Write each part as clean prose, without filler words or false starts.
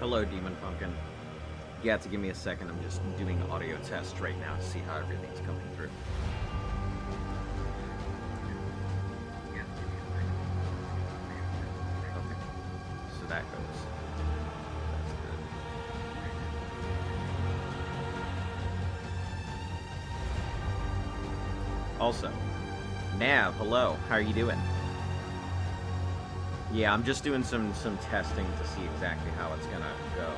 Hello, Demon Pumpkin. You have to give me a second. I'm just doing audio test right now to see how everything's coming through. Okay. So that goes. That's good. Also, Nav, hello. How are you doing? Yeah, I'm just doing some testing to see exactly how it's gonna go.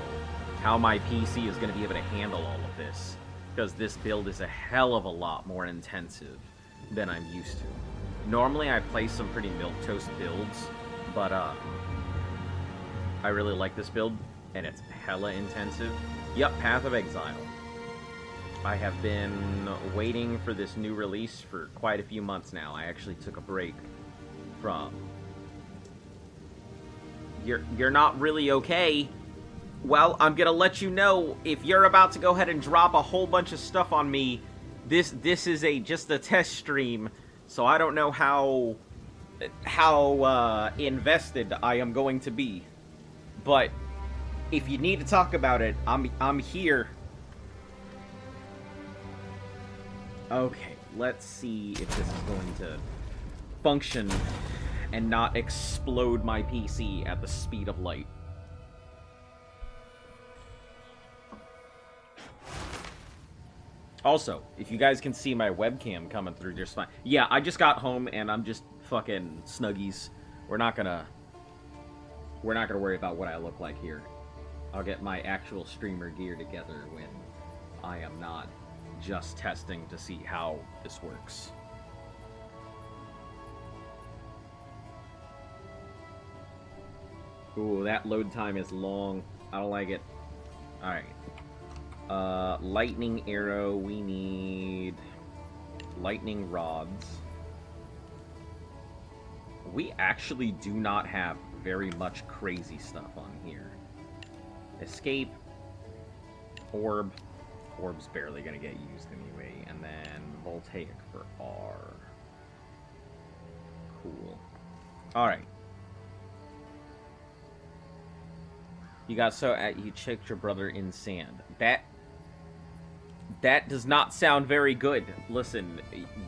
How my PC is gonna be able to handle all of this. Because this build is a hell of a lot more intensive than I'm used to. Normally I play some pretty milquetoast builds, but I really like this build, and it's hella intensive. Yep, Path of Exile. I have been waiting for this new release for quite a few months now. I actually took a break from... You're not really okay. Well, I'm gonna let you know, if you're about to go ahead and drop a whole bunch of stuff on me, this is just a test stream, so I don't know how invested I am going to be. But if you need to talk about it, I'm here. Okay, let's see if this is going to function and not explode my PC at the speed of light. Also, if you guys can see my webcam coming through just fine. Yeah, I just got home and I'm just fucking snuggies. We're not gonna worry about what I look like here. I'll get my actual streamer gear together when I am not just testing to see how this works. Ooh, that load time is long. I don't like it. Alright. Lightning arrow. We need lightning rods. We actually do not have very much crazy stuff on here. Escape. Orb. Orb's barely gonna get used anyway. And then voltaic for R. Cool. Alright. You got you checked your brother in sand. That does not sound very good. Listen,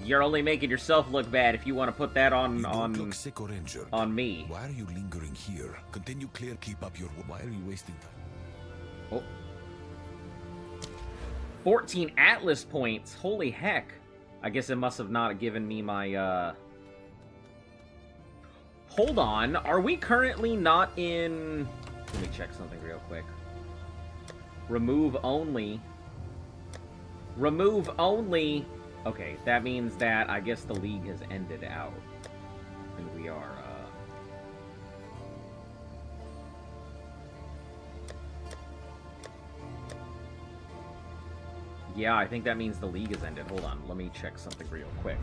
you're only making yourself look bad if you want to put that on sick or injured. On me. Why are you lingering here? Continue clear, keep up your... Why are you wasting time? Oh. 14 Atlas points. Holy heck. I guess it must have not given me my Hold on. Are we currently not in... Let me check something real quick. Remove only. Remove only. Okay, that means that I guess the league has ended out. And we are, Yeah, I think that means the league has ended. Hold on, let me check something real quick.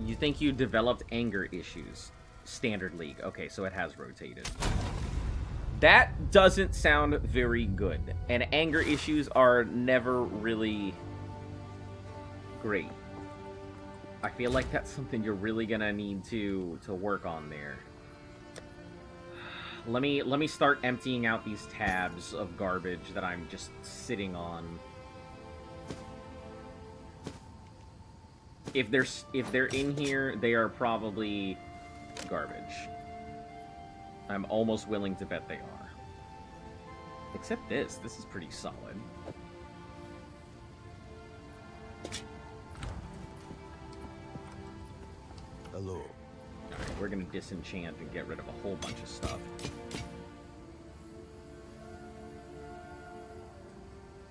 You think you developed anger issues. Standard league. Okay, so it has rotated. That doesn't sound very good. And anger issues are never really great. I feel like that's something you're really gonna need to work on there. Let me start emptying out these tabs of garbage that I'm just sitting on. If they're in here, they are probably garbage. I'm almost willing to bet they are. Except this. This is pretty solid. Hello. Alright, we're gonna disenchant and get rid of a whole bunch of stuff.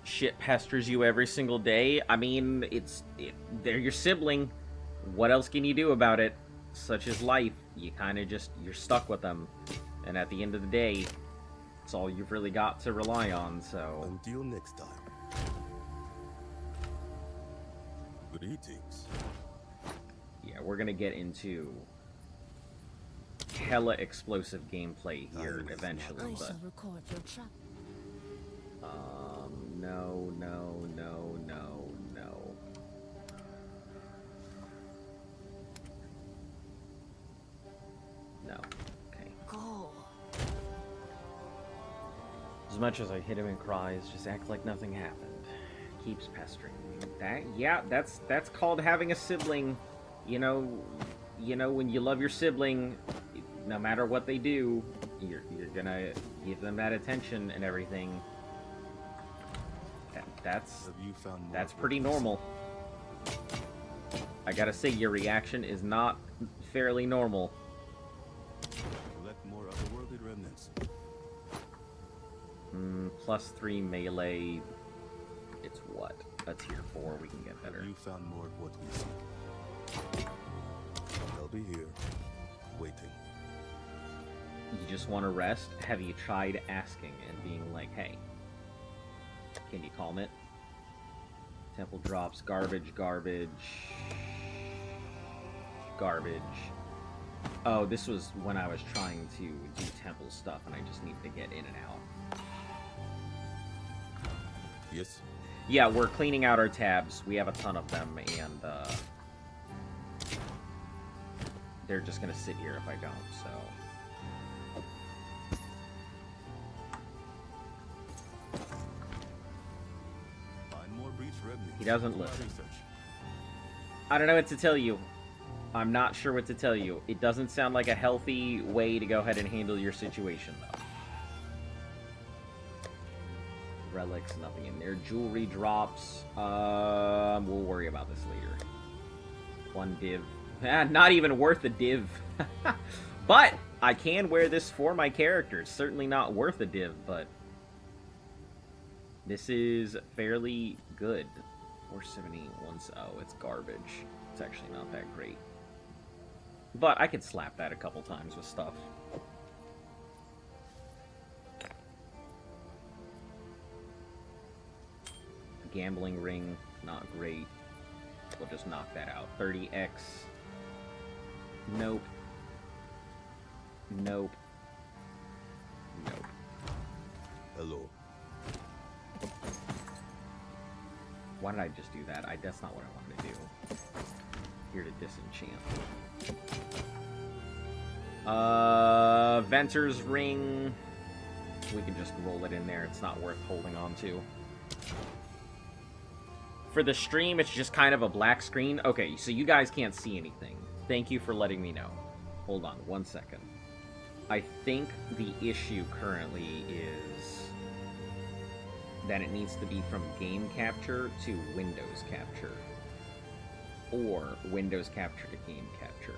Shit pesters you every single day. I mean, they're your sibling. What else can you do about it? Such is life. You kind of you're stuck with them. And at the end of the day, it's all you've really got to rely on, so... Until next time. Greetings. Yeah, we're gonna get into hella explosive gameplay here eventually, but... No, no, no, no, no. No. Okay. Go. As much as I hit him and cries, just act like nothing happened. Keeps pestering me. That's called having a sibling. You know, when you love your sibling, no matter what they do, you're gonna give them that attention and everything. That's pretty normal. I gotta say, your reaction is not fairly normal. Let more otherworldly remnants. +3 melee. It's what? A tier 4. We can get better. Have you found more of what we seek? I'll be here, waiting. You just want to rest? Have you tried asking and being like, hey, can you calm it? Temple drops, garbage. Oh, this was when I was trying to do temple stuff and I just needed to get in and out. Yes? Yeah, we're cleaning out our tabs. We have a ton of them, and they're just gonna sit here if I don't, so... He doesn't listen. I don't know what to tell you. I'm not sure what to tell you. It doesn't sound like a healthy way to go ahead and handle your situation, though. Relics, nothing in there. Jewelry drops. We'll worry about this later. 1 div. Not even worth a div. But I can wear this for my character. It's certainly not worth a div, but this is fairly good. 470 once. Oh, it's garbage. It's actually not that great. But I could slap that a couple times with stuff. Gambling ring, not great. We'll just knock that out. 30x. Nope. Nope. Nope. Hello. Why did I just do that? That's not what I wanted to do. Here to disenchant. Venter's ring. We can just roll it in there. It's not worth holding on to. For the stream, it's just kind of a black screen. Okay, so you guys can't see anything. Thank you for letting me know. Hold on 1 second. I think the issue currently is that it needs to be from game capture to Windows capture. Or Windows capture to game capture.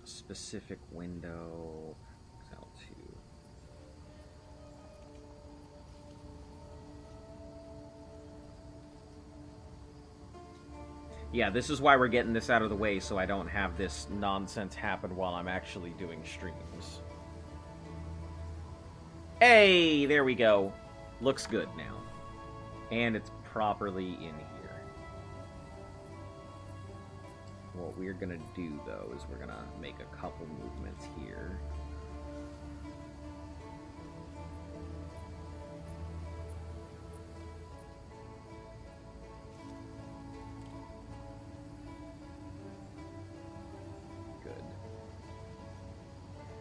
Specific window. Exile 2. Yeah, this is why we're getting this out of the way, so I don't have this nonsense happen while I'm actually doing streams. Hey, there we go. Looks good now. And it's properly in here. What we're gonna do, though, is we're gonna make a couple movements here. Good.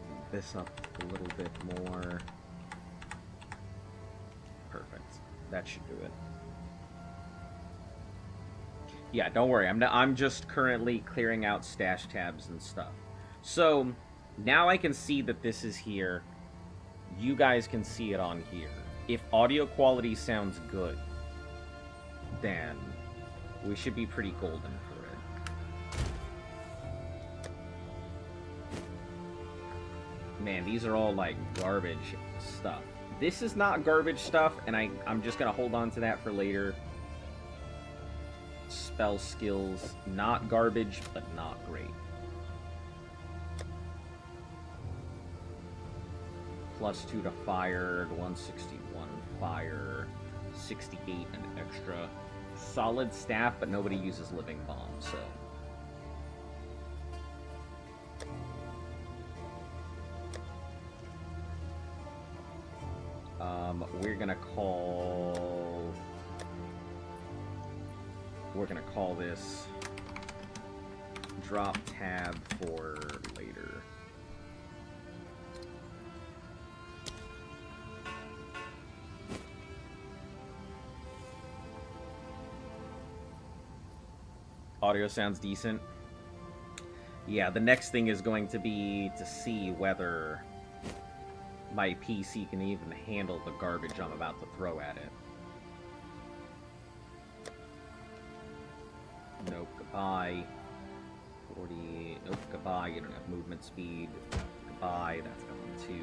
Move this up a little bit more. Perfect. That should do it. Yeah, don't worry. I'm just currently clearing out stash tabs and stuff. So, now I can see that this is here. You guys can see it on here. If audio quality sounds good, then we should be pretty golden for it. Man, these are all, like, garbage stuff. This is not garbage stuff, and I'm just gonna hold on to that for later. Spell skills, not garbage, but not great. +2 to fire, 161 fire, 68 an extra. Solid staff, but nobody uses living bomb, so. We're gonna call this drop tab for later. Audio sounds decent. Yeah, the next thing is going to be to see whether my PC can even handle the garbage I'm about to throw at it. Nope, goodbye. 40, nope, goodbye, you don't have movement speed. Goodbye, that's going to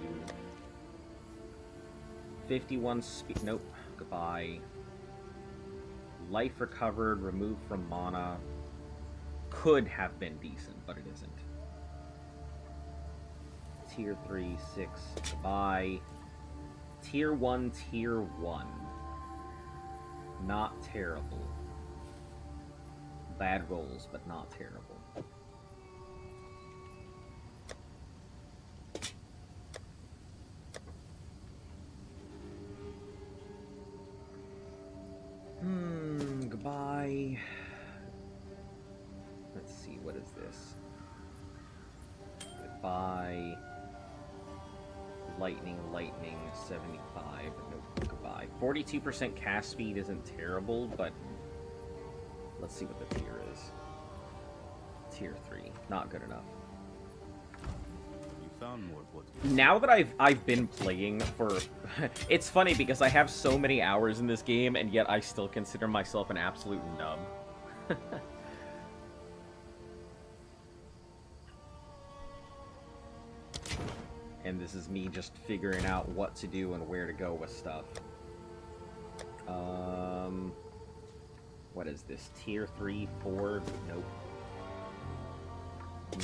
51 speed, nope, goodbye. Life recovered, removed from mana. Could have been decent, but it isn't. Tier 3, 6, goodbye. Tier 1, Tier 1. Not terrible. Bad rolls, but not terrible. Goodbye. Let's see, what is this? Goodbye. Lightning, 75. Nope, goodbye. 42% cast speed isn't terrible, but let's see what the tier is. Tier 3. Not good enough. You found more of what Now that I've been playing for... It's funny because I have so many hours in this game, and yet I still consider myself an absolute nub. And this is me just figuring out what to do and where to go with stuff. What is this? Tier 3, 4? Nope.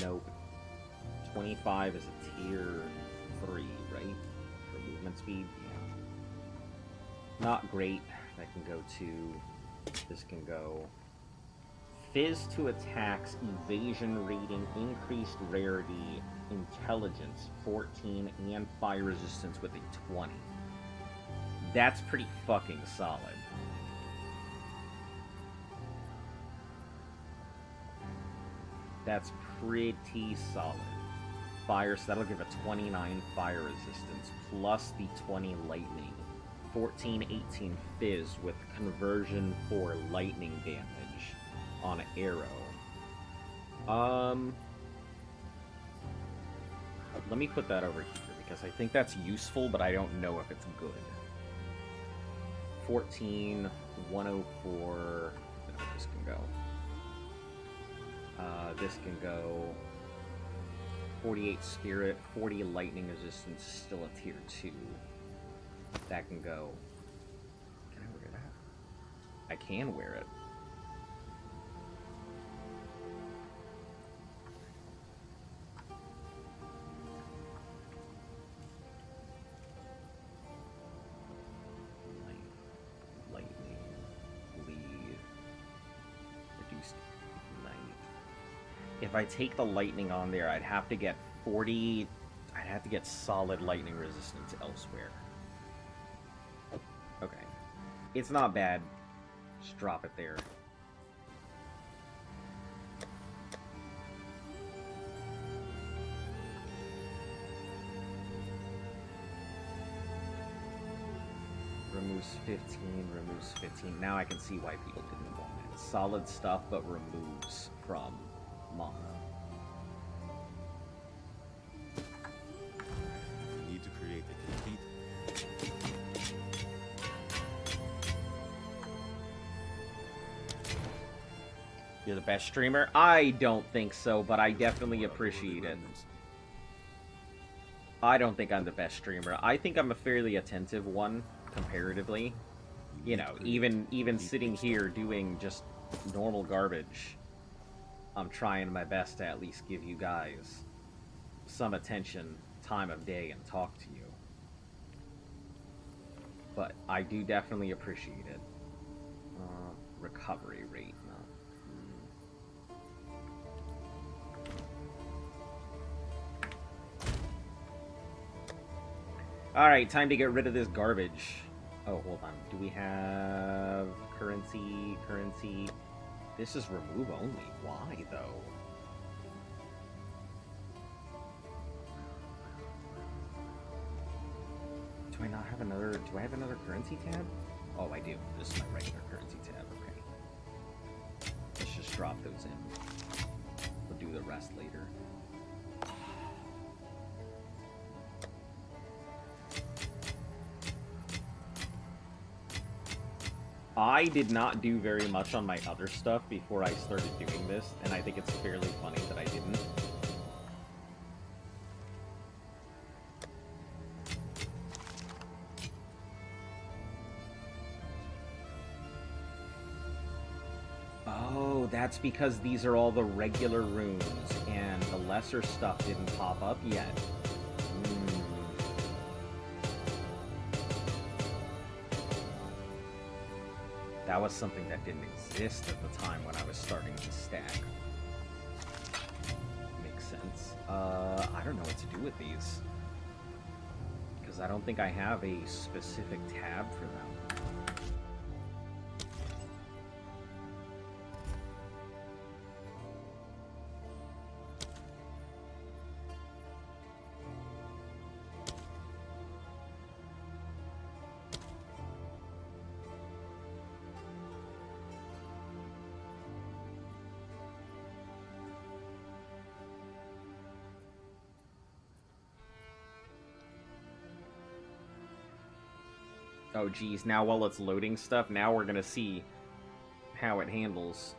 Nope. 25 is a tier 3, right? For movement speed? Yeah. Not great. That can go to... This can go... Fizz to attacks, evasion rating, increased rarity, intelligence, 14, and fire resistance with a 20. That's pretty fucking solid. That's pretty solid. Fire, so that'll give a 29 fire resistance, plus the 20 lightning. 14, 18 fizz with conversion for lightning damage on arrow. Let me put that over here, because I think that's useful, but I don't know if it's good. 14, 104... This can go. This can go 48 spirit, 40 lightning resistance, still a tier 2. That can go. Can I wear that? I can wear it. Lightning, bleed, reduced light. If I take the lightning on there, I'd have to get 40... I'd have to get solid lightning resistance elsewhere. Okay. It's not bad. Just drop it there. Removes 15, removes 15. Now I can see why people didn't want it. Solid stuff, but removes from mana. you need to create a complete. You're the best streamer? I don't think so, but I definitely appreciate it. I don't think I'm the best streamer. I think I'm a fairly attentive one, comparatively. You know, even sitting here doing just normal garbage, I'm trying my best to at least give you guys some attention, time of day, and talk to you. But I do definitely appreciate it. Recovery rate, no. Alright, time to get rid of this garbage. Oh, hold on. Do we have currency? Currency. This is remove only. Why, though? Do I not have another... Do I have another currency tab? Oh, I do. This is my regular currency tab. Okay. Let's just drop those in. We'll do the rest later. I did not do very much on my other stuff before I started doing this, and I think it's fairly funny that I didn't. Oh, that's because these are all the regular runes, and the lesser stuff didn't pop up yet. That was something that didn't exist at the time when I was starting to stack. Makes sense. I don't know what to do with these. Because I don't think I have a specific tab for them. Oh geez, now while it's loading stuff, now we're gonna see how it handles.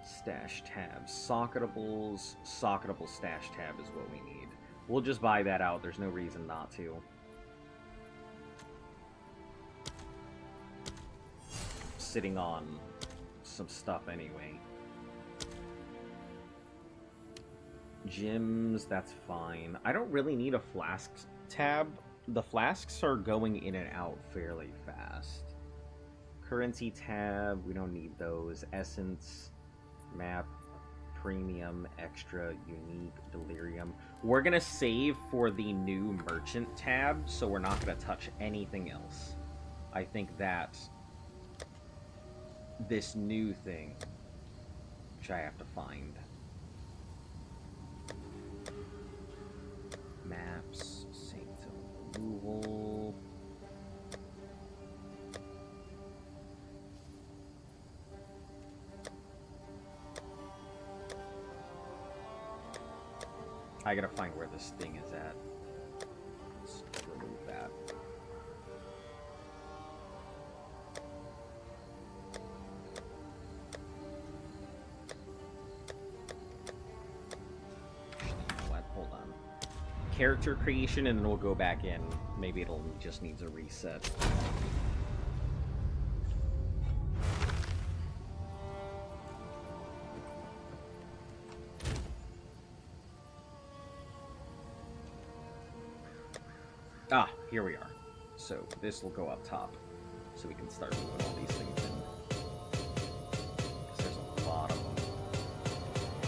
Stash tabs. Socketables. Socketable stash tab is what we need. We'll just buy that out, there's no reason not to. Sitting on some stuff anyway. Gems, that's fine. I don't really need a flasks tab. The flasks are going in and out fairly fast. Currency tab, we don't need those. Essence, map, premium, extra, unique, delirium. We're gonna save for the new merchant tab, so we're not gonna touch anything else. I think that this new thing, which I have to find. Maps, Sanctum removal. I gotta find where this thing is at. Let's remove that. Character creation, and then we'll go back in. Maybe it'll just needs a reset. Ah, here we are. So this will go up top, so we can start moving all these things in. 'Cause there's a lot of them.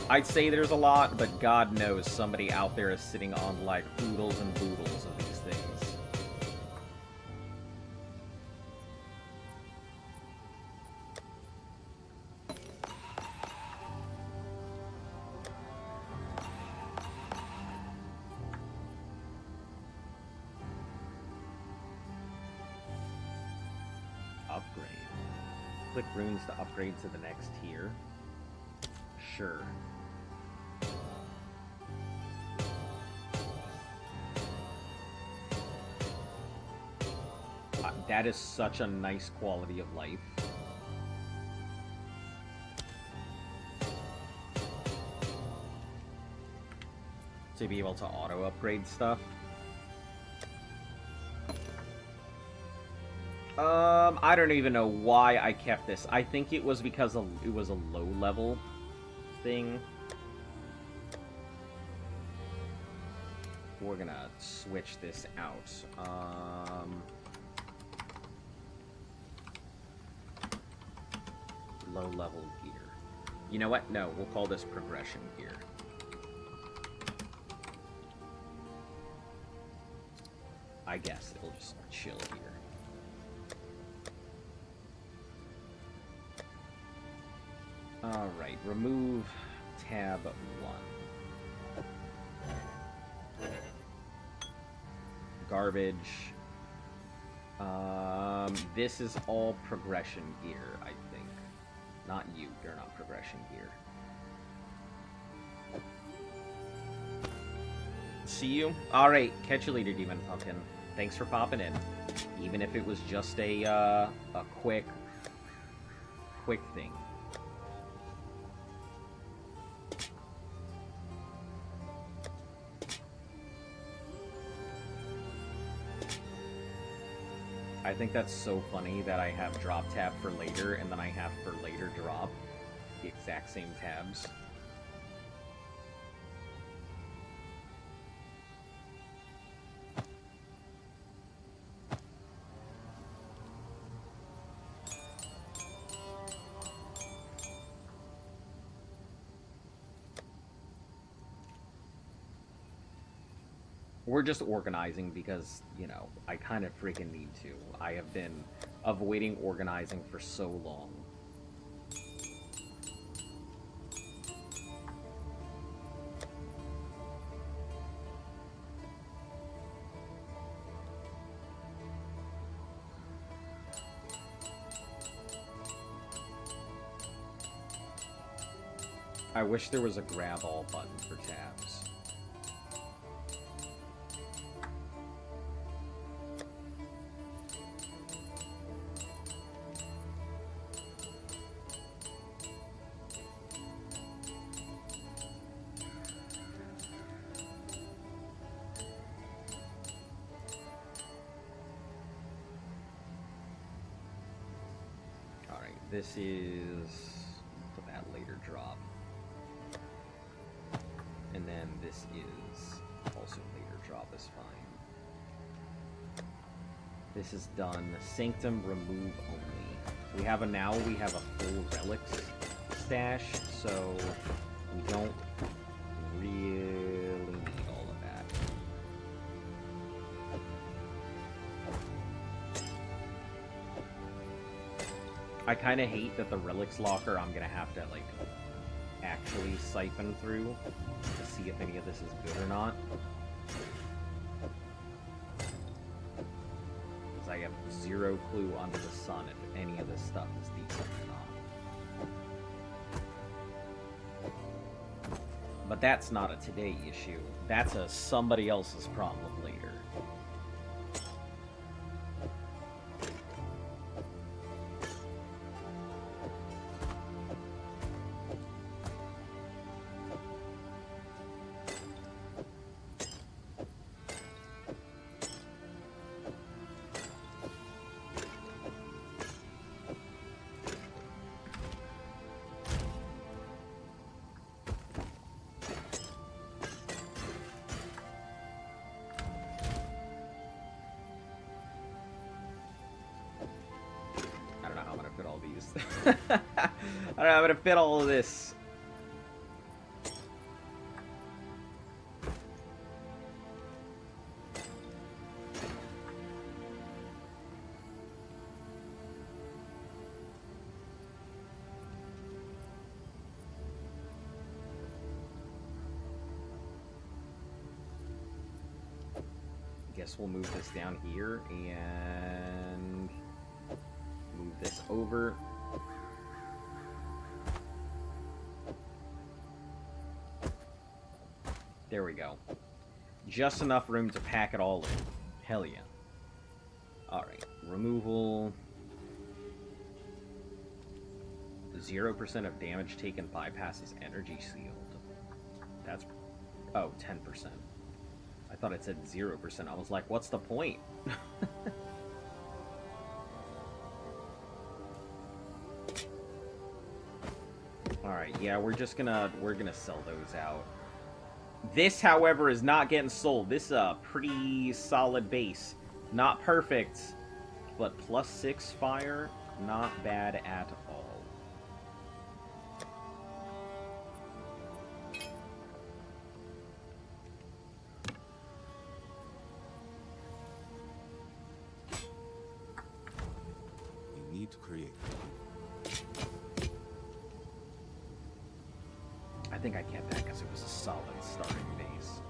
I'd say there's a lot, but God knows somebody out there is sitting on, like, oodles and boodles of these things. Upgrade. Click runes to upgrade to the next tier. Sure. That is such a nice quality of life. To be able to auto-upgrade stuff. I don't even know why I kept this. I think it was because it was a low-level thing. We're gonna switch this out. Low-level gear. You know what? No, we'll call this progression gear. I guess it'll just chill here. Alright, remove tab 1. Garbage. This is all progression gear, I think. Not you, you're not progression gear. See you? Alright, catch you later, Demon Pumpkin. Thanks for popping in. Even if it was just a quick thing. I think that's so funny that I have drop tab for later, and then I have for later drop the exact same tabs. We're just organizing because, you know, I kind of freaking need to. I have been avoiding organizing for so long. I wish there was a grab all button for tabs. This is for that later drop. And then this is also later drop is fine. This is done. Sanctum remove only. We have a full relics stash, so we don't really need all of that. I kind of hate that the relics locker I'm gonna have to like actually siphon through to see if any of this is good or not. Because I have zero clue under the sun if any of this stuff is decent or not. But that's not a today issue. That's a somebody else's problem later. I don't know, I'm gonna fit all of this. Guess we'll move this down here and move this over. There we go. Just enough room to pack it all in. Hell yeah. Alright, removal. 0% of damage taken bypasses energy sealed. That's... oh, 10%. I thought it said 0%. I was like, what's the point? Alright, yeah, we're gonna sell those out. This, however, is not getting sold. This is a pretty solid base. Not perfect, but plus 6 fire, not bad at all. think I kept that because it was a solid starting base.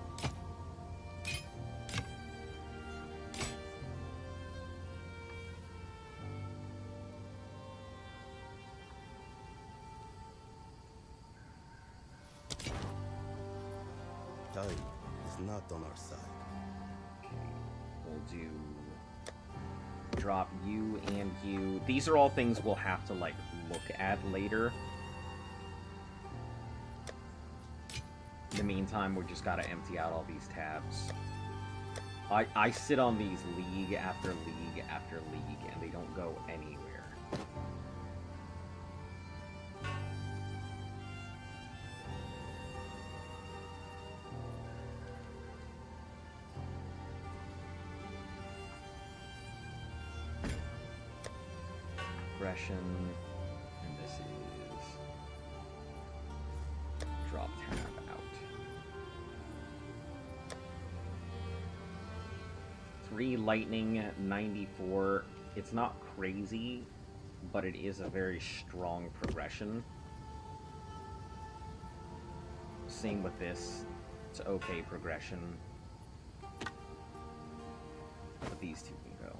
Time is not on our side. We'll do drop you and you. These are all things we'll have to like look at later. In the meantime, we just gotta empty out all these tabs. I sit on these league after league after league, and they don't go anywhere. And this is drop tab out. 3 lightning, 94. It's not crazy, but it is a very strong progression. Same with this. It's okay progression. But these two can go.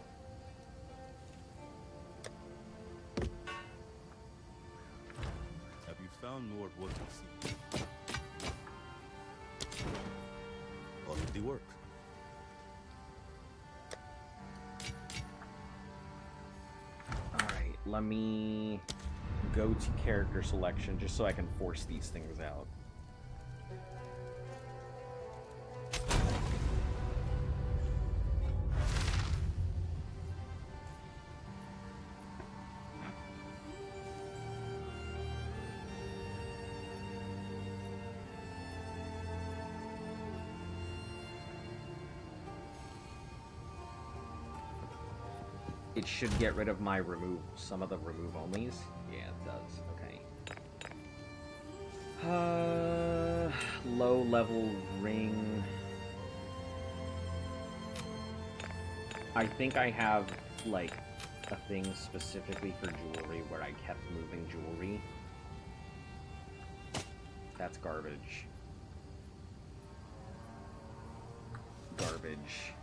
Found more what you see. Already work. Alright, let me go to character selection just so I can force these things out. It should get rid of my some of the remove onlys. Yeah, it does. Okay. Low level ring. I think I have like a thing specifically for jewelry where I kept moving jewelry. That's garbage. Garbage.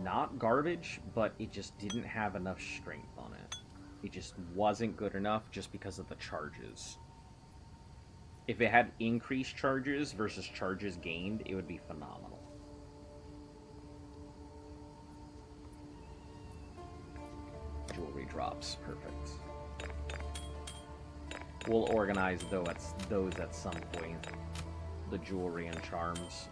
Not garbage, but it just didn't have enough strength on it. It just wasn't good enough just because of the charges. If it had increased charges versus charges gained, it would be phenomenal. Jewelry drops. Perfect. We'll organize those at some point. The jewelry and charms.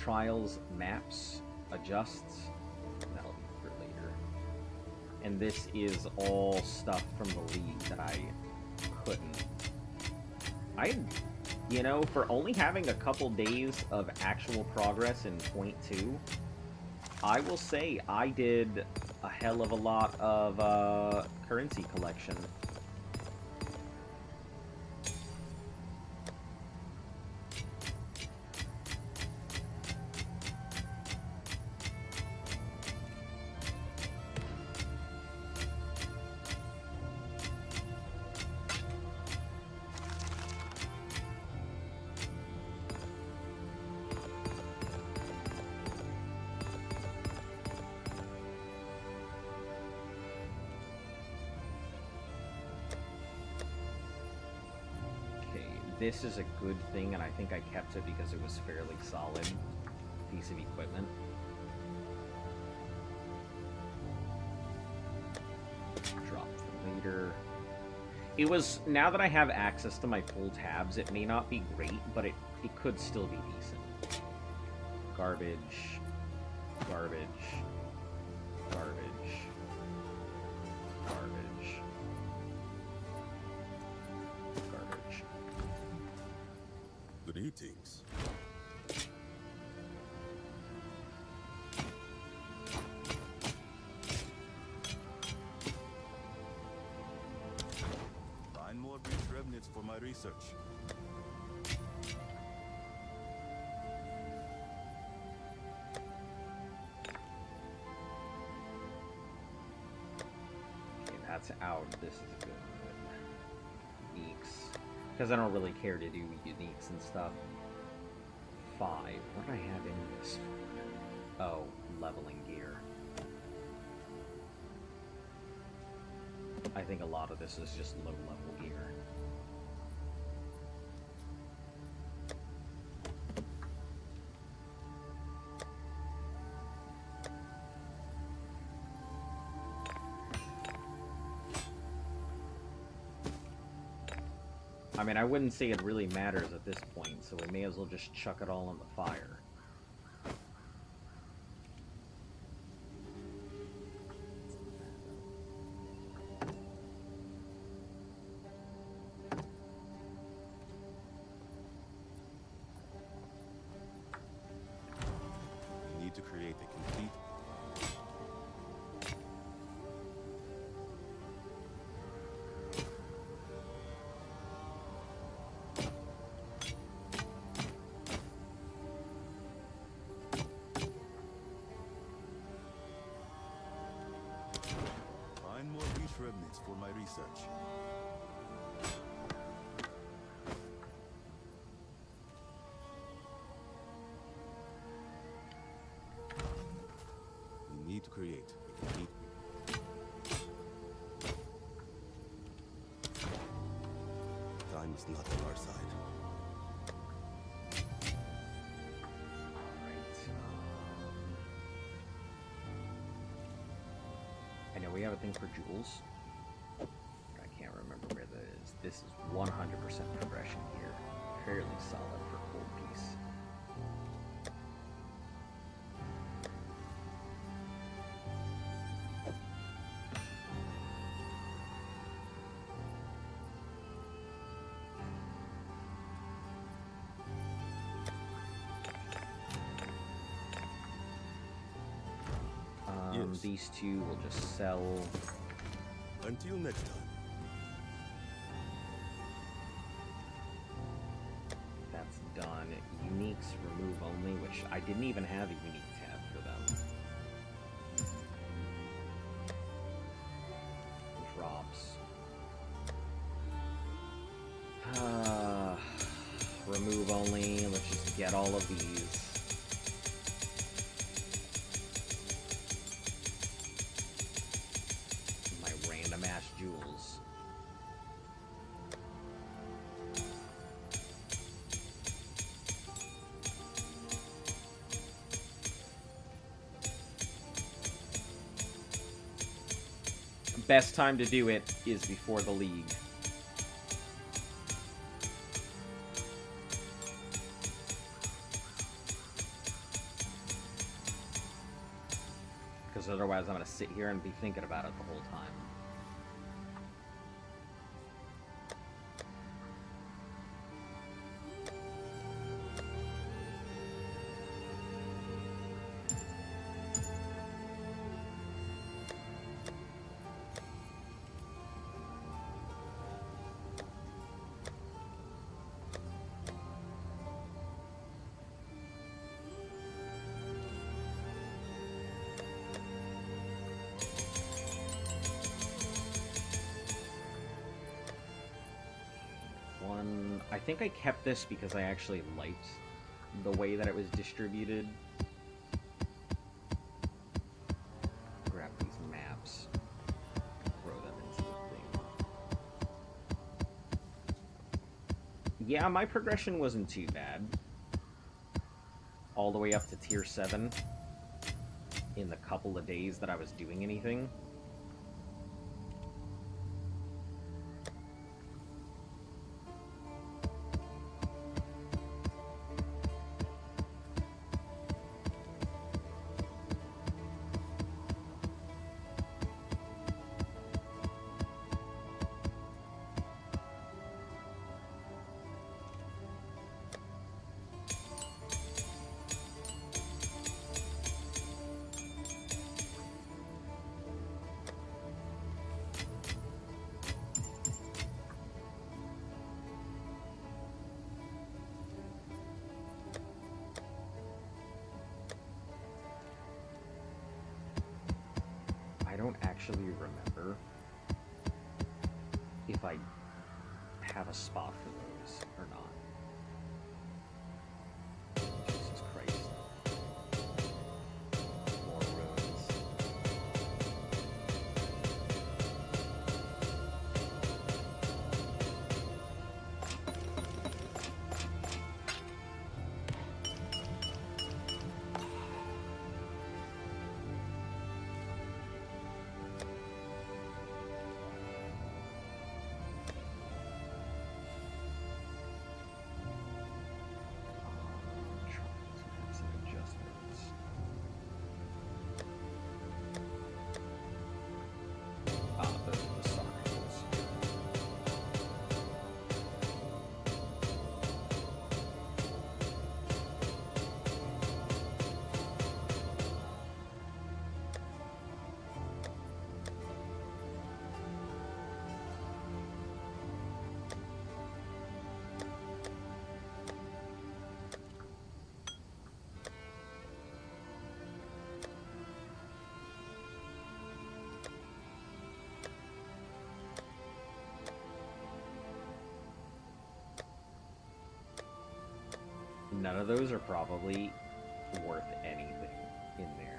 Trials, maps, adjusts. That'll be for later. And this is all stuff from the league that I couldn't. You know, for only having a couple days of actual progress in point 2, I will say I did a hell of a lot of currency collection. This is a good thing, and I think I kept it because it was fairly solid piece of equipment. Drop for later. It was, now that I have access to my full tabs, it may not be great, but it could still be decent. Garbage. Garbage. Garbage. Garbage. Garbage. Greetings. Find more beast remnants for my research. that's out. This is good. Uniques. Because I don't really care to do uniques and stuff. 5. What do I have in this? Oh, leveling gear. I think a lot of this is just low-level gear. I mean, I wouldn't say it really matters at this point, so we may as well just chuck it all in the fire. We need to create a complete. Find more beach remnants for my research. We need to create a complete. Time is not on our side. I know we have a thing for jewels. I can't remember where that is. This is 100% progression here. Fairly solid for gold piece. Yes. These two will just sell. Until next time. That's done. Uniques remove only, which I didn't even have a unique tab for them. Drops. Remove only. Let's just get all of these. My random ass jewels. Best time to do it is before the league. Because otherwise I'm going to sit here and be thinking about it the whole time. I think I kept this because I actually liked the way that it was distributed. Grab these maps, throw them into the thing. Yeah, my progression wasn't too bad. All the way up to tier 7 in the couple of days that I was doing anything. I don't actually remember if I have a spot for those or not. Jesus Christ. More ruins. Those are the sockets. None of those are probably worth anything in there.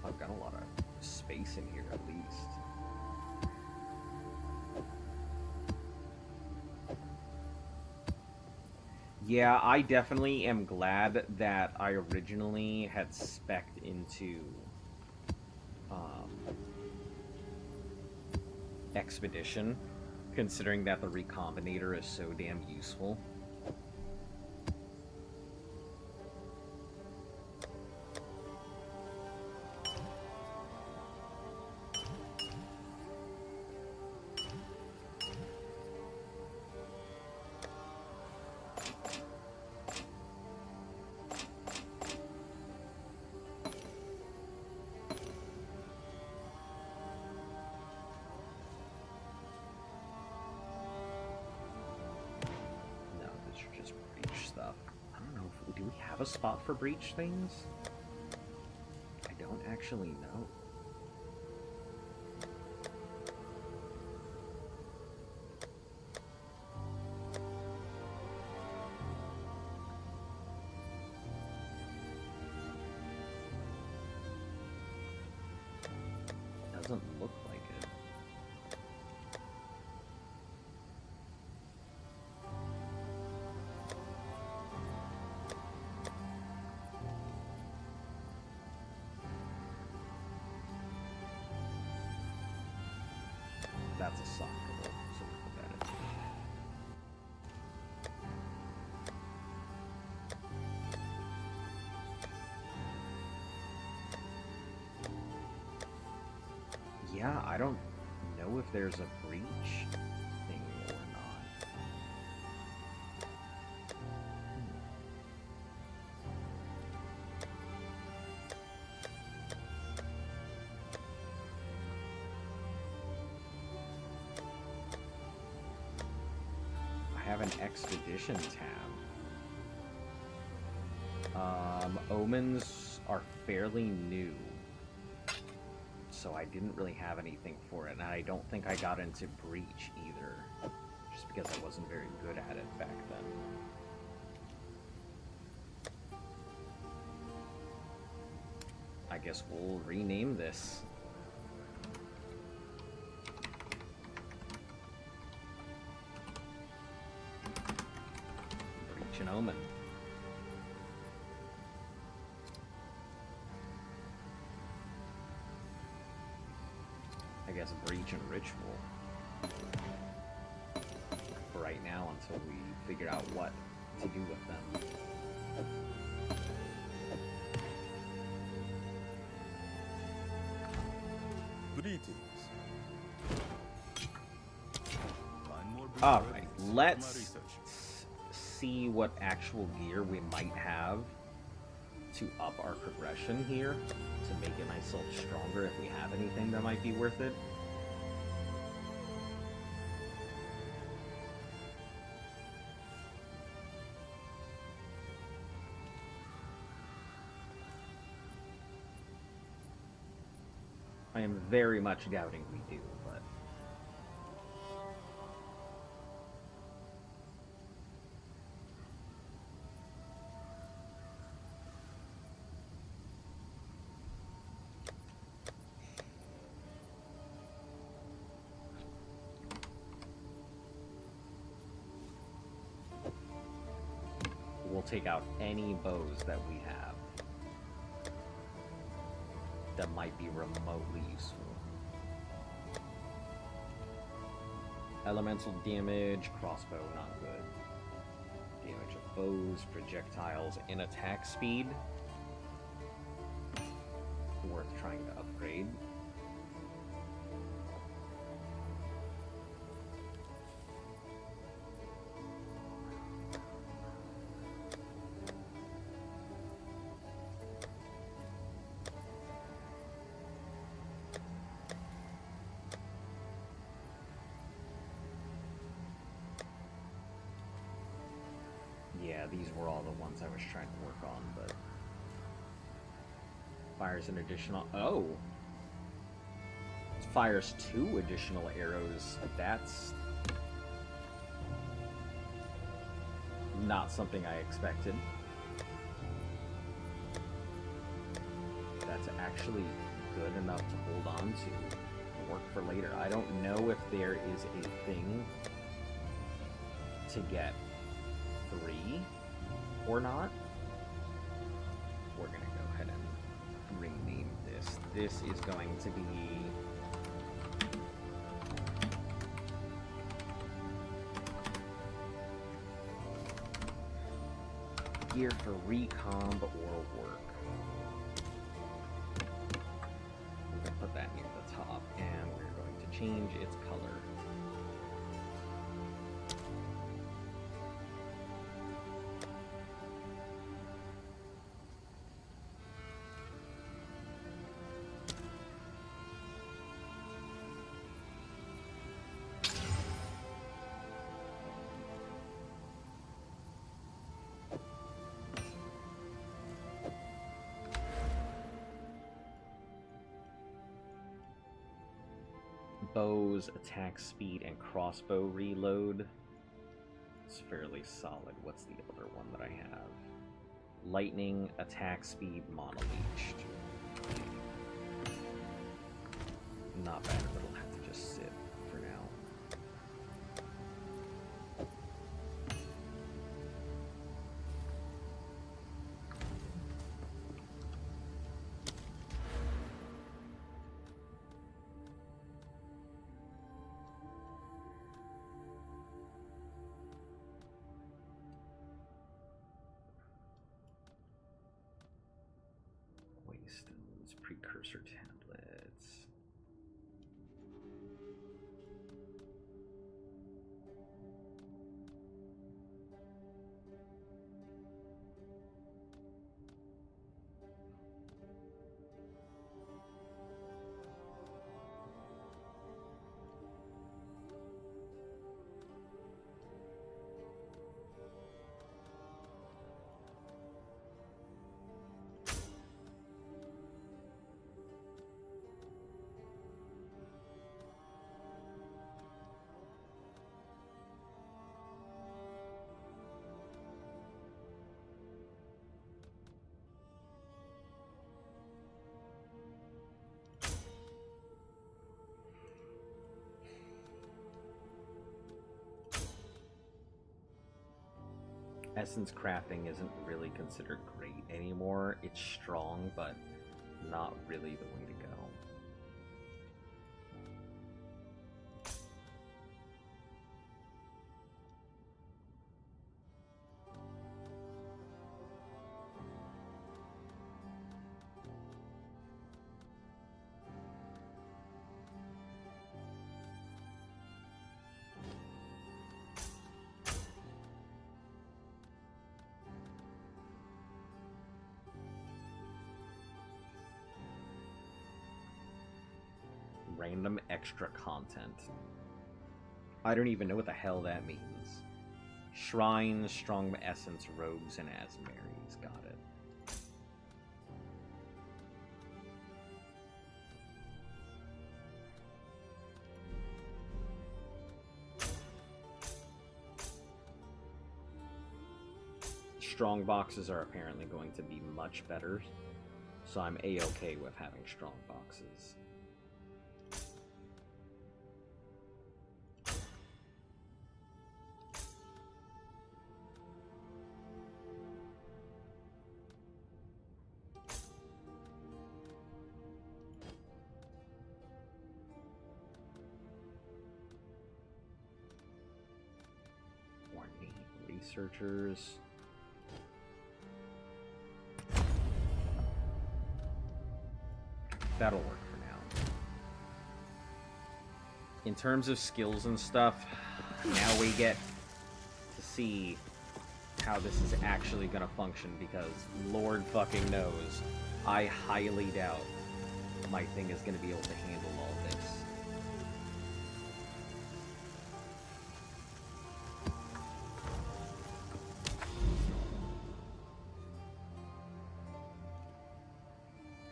I've got a lot of space in here, at least. Yeah, I definitely am glad that I originally had spec'd into Expedition, considering that the Recombinator is so damn useful. Do we have a spot for breach things? I don't actually know. Doesn't look like it. That's a sock roll, so we'll put that in. Yeah, I don't know if there's a breach thing or not. I have an expedition tab. Omens are fairly new, so I didn't really have anything for it, and I don't think I got into breach either, just because I wasn't very good at it back then. I guess we'll rename this. Breach and Omen. I guess breach and ritual for right now until we figure out what to do with them. Greetings. Alright, let's see what actual gear we might have to up our progression here, to make it myself stronger if we have anything that might be worth it. I am very much doubting we do, but... we'll take out any bows that we have that might be remotely useful. Elemental damage, crossbow, not good. Damage of bows, projectiles, and attack speed. Worth trying to upgrade. Yeah, these were all the ones I was trying to work on, but... Fires an additional... Oh! It fires 2 additional arrows. That's... not something I expected. That's actually good enough to hold on to. Work for later. I don't know if there is a thing to get 3 or not. We're gonna go ahead and rename this. This is going to be gear for recomb or work. We're gonna put that near the top, and we're going to change its color. Bows, attack speed, and crossbow reload. It's fairly solid. What's the other one that I have? Lightning, attack speed, mono-leeched. Not bad, but it'll have to just sit for now. Waystones, precursor tablets. Essence crafting isn't really considered great anymore. It's strong, but not really the way to go. Random extra content. I don't even know what the hell that means. Shrines, Strong Essence, Rogues, and Asmaries. Got it. Strong boxes are apparently going to be much better, so I'm a-okay with having strong boxes. Ornate researchers. That'll work for now. In terms of skills and stuff, now we get to see how this is actually gonna function, because Lord fucking knows, I highly doubt my thing is gonna be able to handle all this.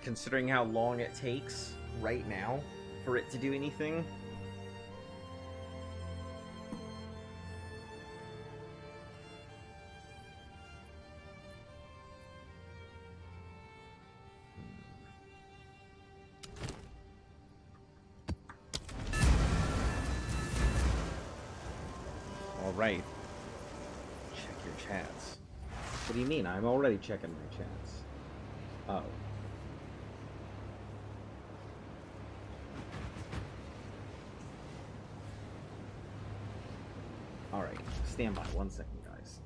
Considering how long it takes right now for it to do anything. All right. Check your chats. What do you mean? I'm already checking my chats. Oh. Alright, stand by 1 second, guys.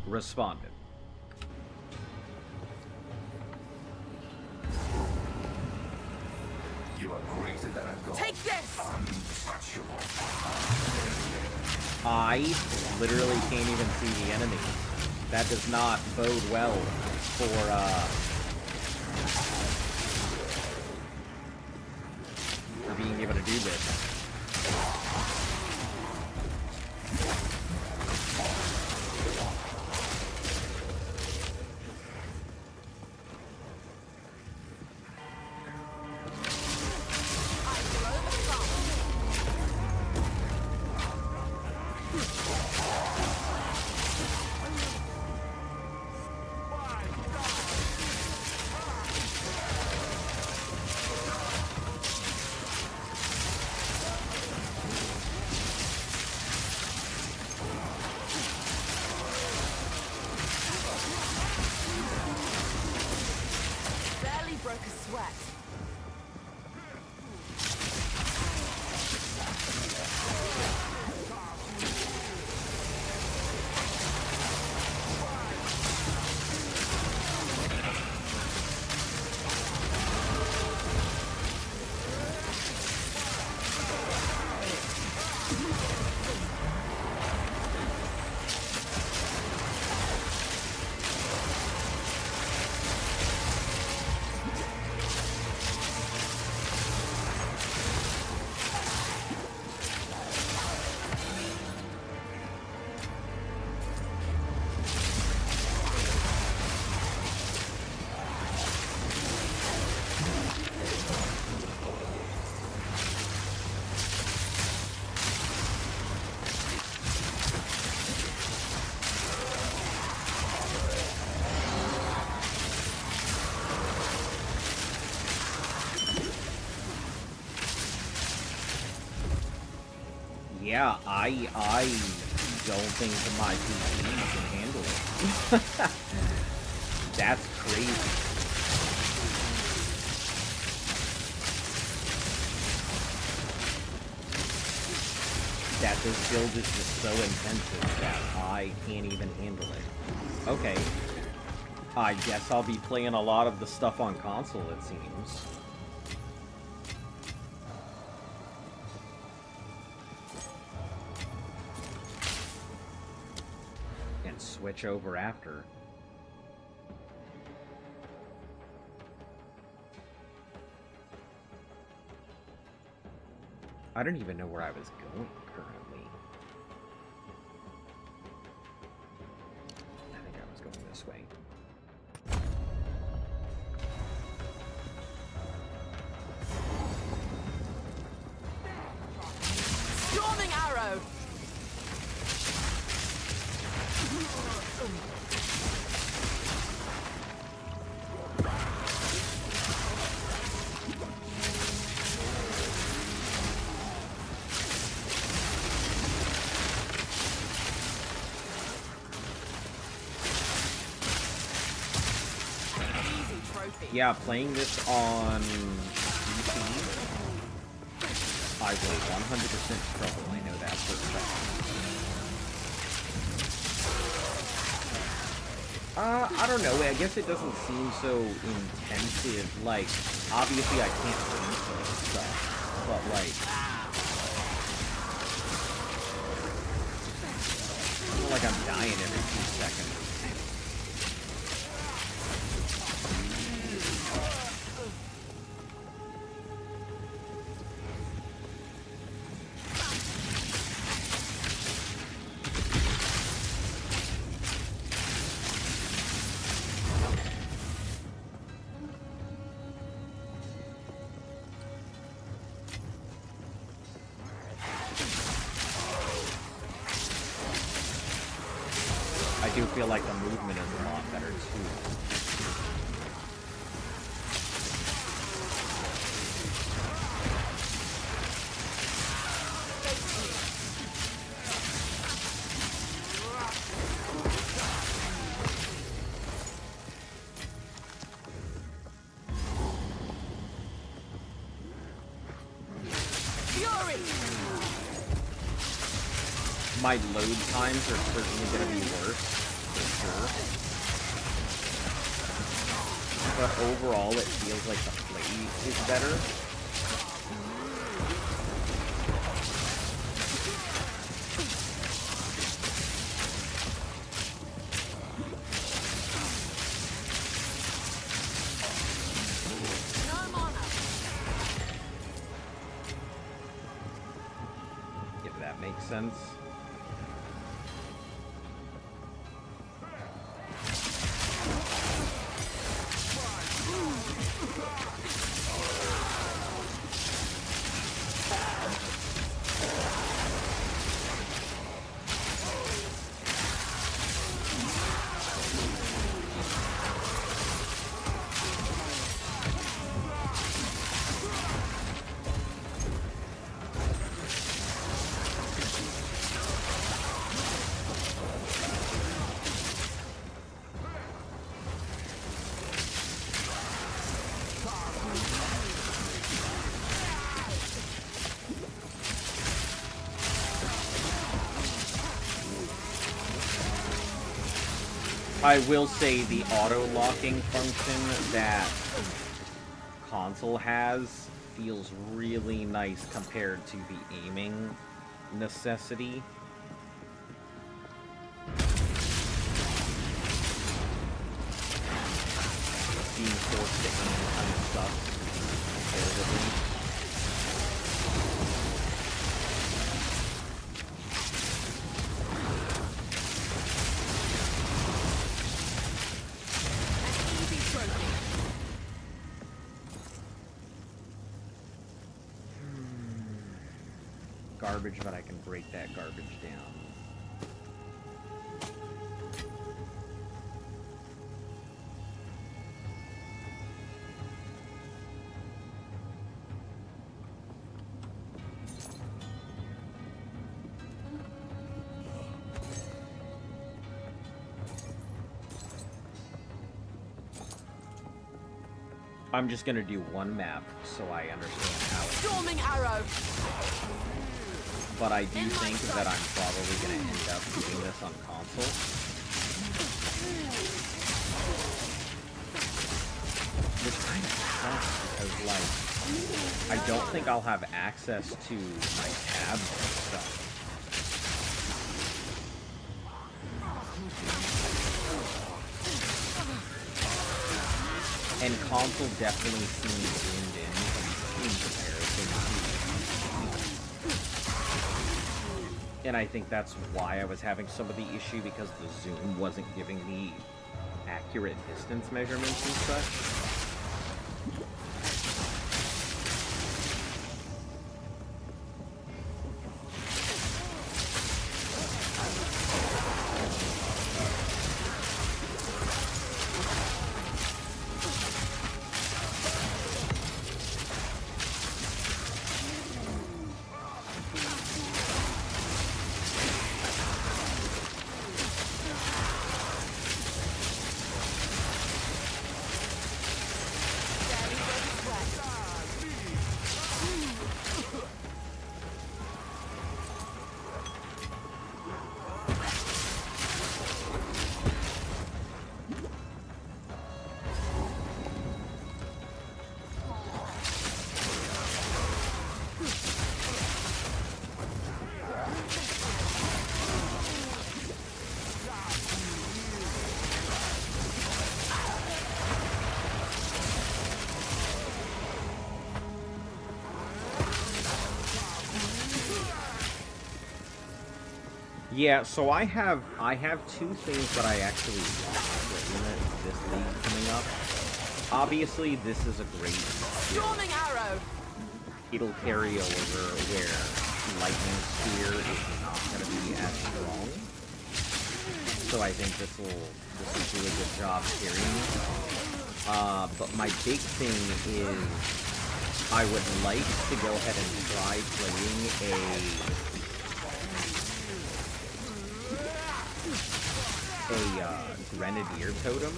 Responded. You are greater than a god. Take this! Untouchable. I literally can't even see the enemy. That does not bode well for being able to do this. Yeah, I don't think my PC can handle it. That's crazy. That this build is just so intensive that I can't even handle it. Okay. I guess I'll be playing a lot of the stuff on console, it seems. And switch over after. I don't even know where I was going currently. I think I was going this way. Storming arrow! Yeah, playing this on PC, I will 100% struggle, I know that for a fact. I don't know, I guess it doesn't seem so intensive, like, obviously I can't replay stuff, but like, I feel like I'm dying every 2 seconds. I do feel like the movement is a lot better too. My load times are certainly going to be worse, for sure. But overall, it feels like the play is better. If that makes sense. I will say the auto-locking function that console has feels really nice compared to the aiming necessity. Being forced to aim kind of sucks comparatively. Garbage, but I can break that garbage down. I'm just gonna do one map so I understand how it. Storming arrow. But I do think that I'm probably gonna end up doing this on console. Which kind of sucks because, like, I don't think I'll have access to my tabs and stuff. And console definitely seems zoomed in comparison to. And I think that's why I was having some of the issue, because the zoom wasn't giving me accurate distance measurements and such. Yeah, so I have two things that I actually want in this league coming up. Obviously, this is a great Storming arrow. It'll carry over where Lightning Spear is not going to be as strong. So I think this will do a good job carrying it. But my big thing is I would like to go ahead and try playing a Grenadier Totem.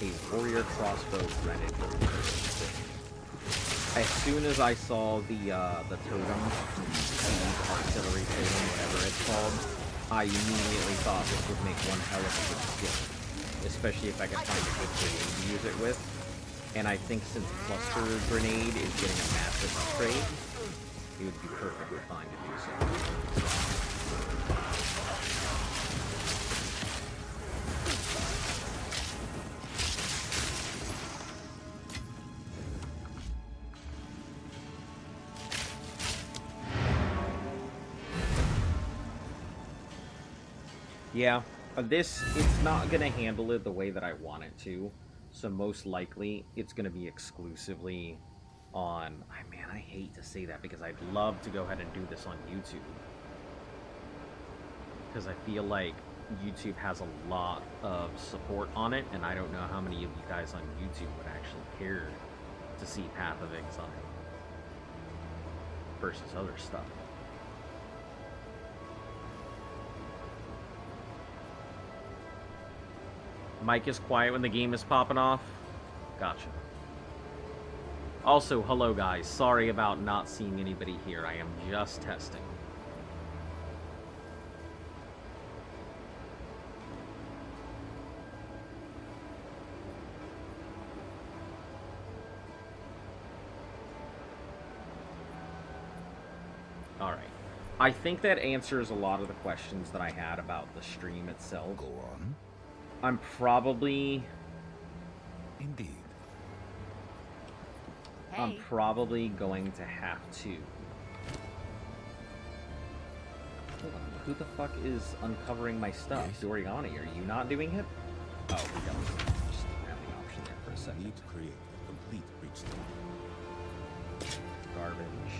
A Warrior Crossbow Grenadier Totem. As soon as I saw the totem, the Artillery Totem, whatever it's called, I immediately thought this would make one hell of a good skill. Especially if I could find a good grenade to use it with. And I think since Cluster Grenade is getting a massive upgrade, it would be perfectly fine to do so. Yeah, it's not going to handle it the way that I want it to, so most likely it's going to be exclusively on... Man, I hate to say that because I'd love to go ahead and do this on YouTube. Because I feel like YouTube has a lot of support on it, and I don't know how many of you guys on YouTube would actually care to see Path of Exile versus other stuff. Mic is quiet when the game is popping off. Gotcha. Also, hello guys. Sorry about not seeing anybody here. I am just testing. Alright. I think that answers a lot of the questions that I had about the stream itself. Go on. I'm probably... Indeed. Hey. I'm probably going to have to... Hold on, who the fuck is uncovering my stuff? Yes. Doriani, are you not doing it? Oh, we don't. Just have the option there for a I second. need to create a complete breach zone. Garbage.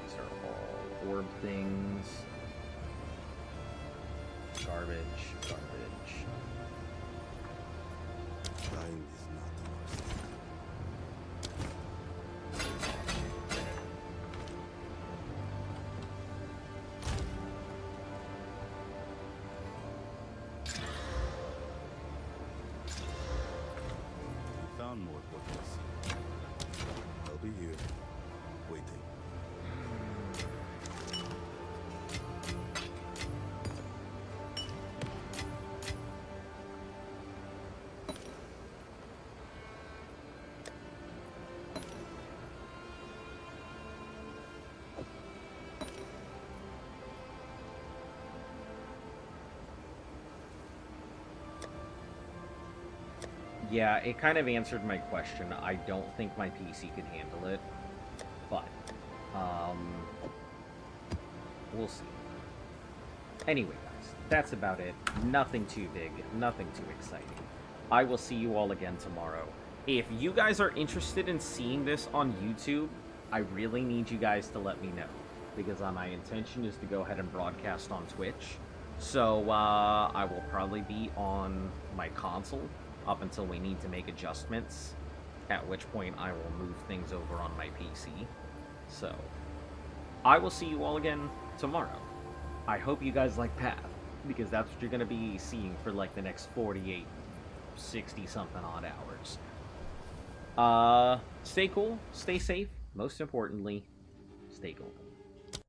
These are all orb things. Garbage, garbage. Time is not yours. on, more importantly. I'll be here, waiting. Yeah, it kind of answered my question. I don't think my PC could handle it, but, we'll see. Anyway, guys, that's about it. Nothing too big, nothing too exciting. I will see you all again tomorrow. If you guys are interested in seeing this on YouTube, I really need you guys to let me know, because my intention is to go ahead and broadcast on Twitch. So, I will probably be on my console up until we need to make adjustments, at which point I will move things over on my PC. So, I will see you all again tomorrow. I hope you guys like Path, because that's what you're going to be seeing for like the next 48, 60-something odd hours. Stay cool, stay safe, most importantly, stay golden.